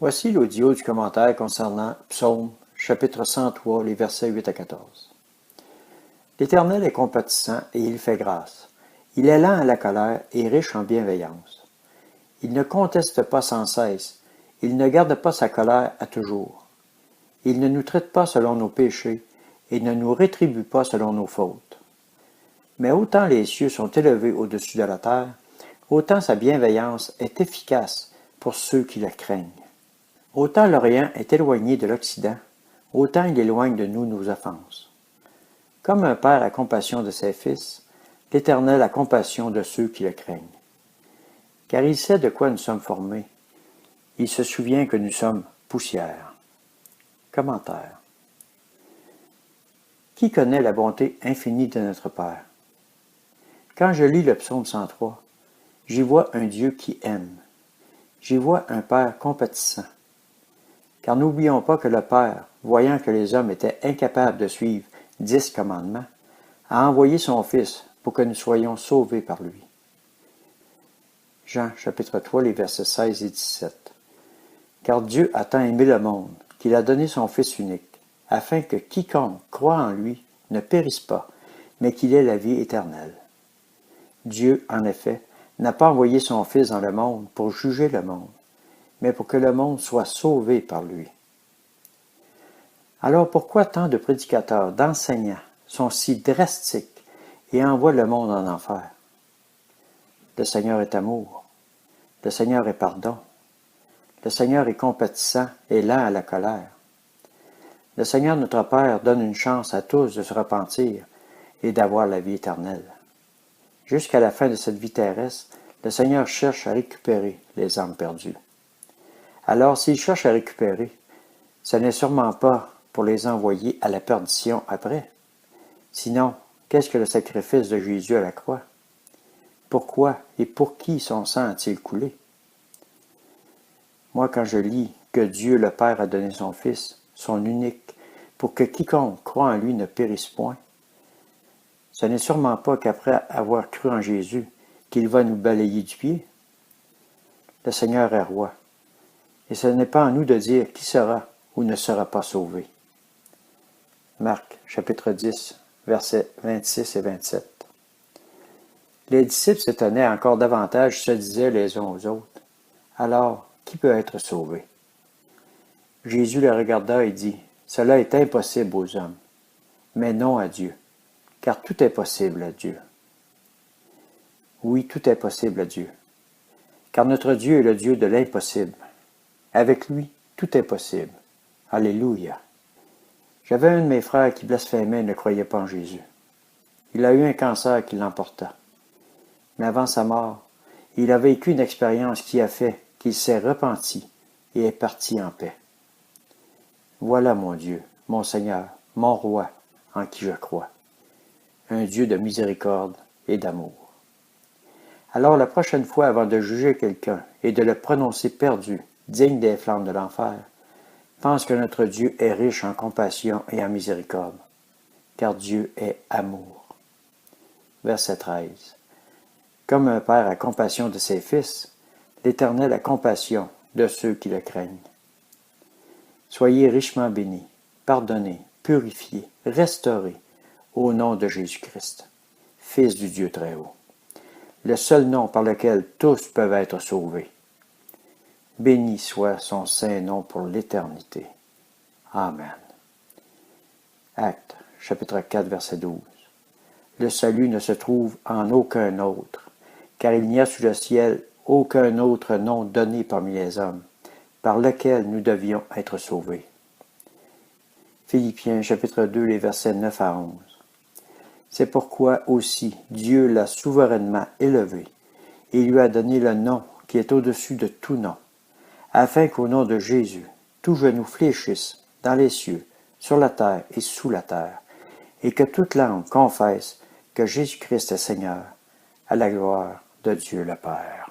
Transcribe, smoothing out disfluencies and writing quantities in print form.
Voici l'audio du commentaire concernant Psaume, chapitre 103, les versets 8 à 14. L'Éternel est compatissant et il fait grâce. Il est lent à la colère et riche en bienveillance. Il ne conteste pas sans cesse, il ne garde pas sa colère à toujours. Il ne nous traite pas selon nos péchés et ne nous rétribue pas selon nos fautes. Mais autant les cieux sont élevés au-dessus de la terre, autant sa bienveillance est efficace pour ceux qui la craignent. Autant l'Orient est éloigné de l'Occident, autant il éloigne de nous nos offenses. Comme un père a compassion de ses fils, l'Éternel a compassion de ceux qui le craignent. Car il sait de quoi nous sommes formés. Il se souvient que nous sommes poussière. Commentaire. Qui connaît la bonté infinie de notre Père? Quand je lis le psaume 103, j'y vois un Dieu qui aime. J'y vois un Père compatissant. Car n'oublions pas que le Père, voyant que les hommes étaient incapables de suivre 10 commandements, a envoyé son Fils pour que nous soyons sauvés par lui. Jean chapitre 3, les versets 16 et 17. Car Dieu a tant aimé le monde qu'il a donné son Fils unique, afin que quiconque croit en lui ne périsse pas, mais qu'il ait la vie éternelle. Dieu, en effet, n'a pas envoyé son Fils dans le monde pour juger le monde, mais pour que le monde soit sauvé par lui. Alors pourquoi tant de prédicateurs, d'enseignants sont si drastiques et envoient le monde en enfer? Le Seigneur est amour. Le Seigneur est pardon. Le Seigneur est compatissant et lent à la colère. Le Seigneur notre Père donne une chance à tous de se repentir et d'avoir la vie éternelle. Jusqu'à la fin de cette vie terrestre, le Seigneur cherche à récupérer les âmes perdues. Alors, s'il cherche à récupérer, ce n'est sûrement pas pour les envoyer à la perdition après. Sinon, qu'est-ce que le sacrifice de Jésus à la croix? Pourquoi et pour qui son sang a-t-il coulé? Moi, quand je lis que Dieu le Père a donné son Fils, son unique, pour que quiconque croit en lui ne périsse point, ce n'est sûrement pas qu'après avoir cru en Jésus, qu'il va nous balayer du pied. Le Seigneur est roi. Et ce n'est pas à nous de dire qui sera ou ne sera pas sauvé. Marc, chapitre 10, versets 26 et 27. Les disciples s'étonnaient encore davantage, se disaient les uns aux autres. Alors, qui peut être sauvé? Jésus les regarda et dit, cela est impossible aux hommes, mais non à Dieu, car tout est possible à Dieu. Oui, tout est possible à Dieu, car notre Dieu est le Dieu de l'impossible. Avec lui, tout est possible. Alléluia. J'avais un de mes frères qui blasphémait et ne croyait pas en Jésus. Il a eu un cancer qui l'emporta. Mais avant sa mort, il a vécu une expérience qui a fait qu'il s'est repenti et est parti en paix. Voilà mon Dieu, mon Seigneur, mon roi, en qui je crois. Un Dieu de miséricorde et d'amour. Alors la prochaine fois, avant de juger quelqu'un et de le prononcer perdu, digne des flammes de l'enfer, pense que notre Dieu est riche en compassion et en miséricorde, car Dieu est amour. Verset 13. Comme un père a compassion de ses fils, l'Éternel a compassion de ceux qui le craignent. Soyez richement bénis, pardonnés, purifiés, restaurés, au nom de Jésus-Christ, Fils du Dieu très haut, le seul nom par lequel tous peuvent être sauvés. Béni soit son saint nom pour l'éternité. Amen. Actes, chapitre 4, verset 12. Le salut ne se trouve en aucun autre, car il n'y a sous le ciel aucun autre nom donné parmi les hommes, par lequel nous devions être sauvés. Philippiens, chapitre 2, les versets 9 à 11. C'est pourquoi aussi Dieu l'a souverainement élevé et lui a donné le nom qui est au-dessus de tout nom, afin qu'au nom de Jésus, tout genou fléchisse dans les cieux, sur la terre et sous la terre, et que toute langue confesse que Jésus-Christ est Seigneur, à la gloire de Dieu le Père.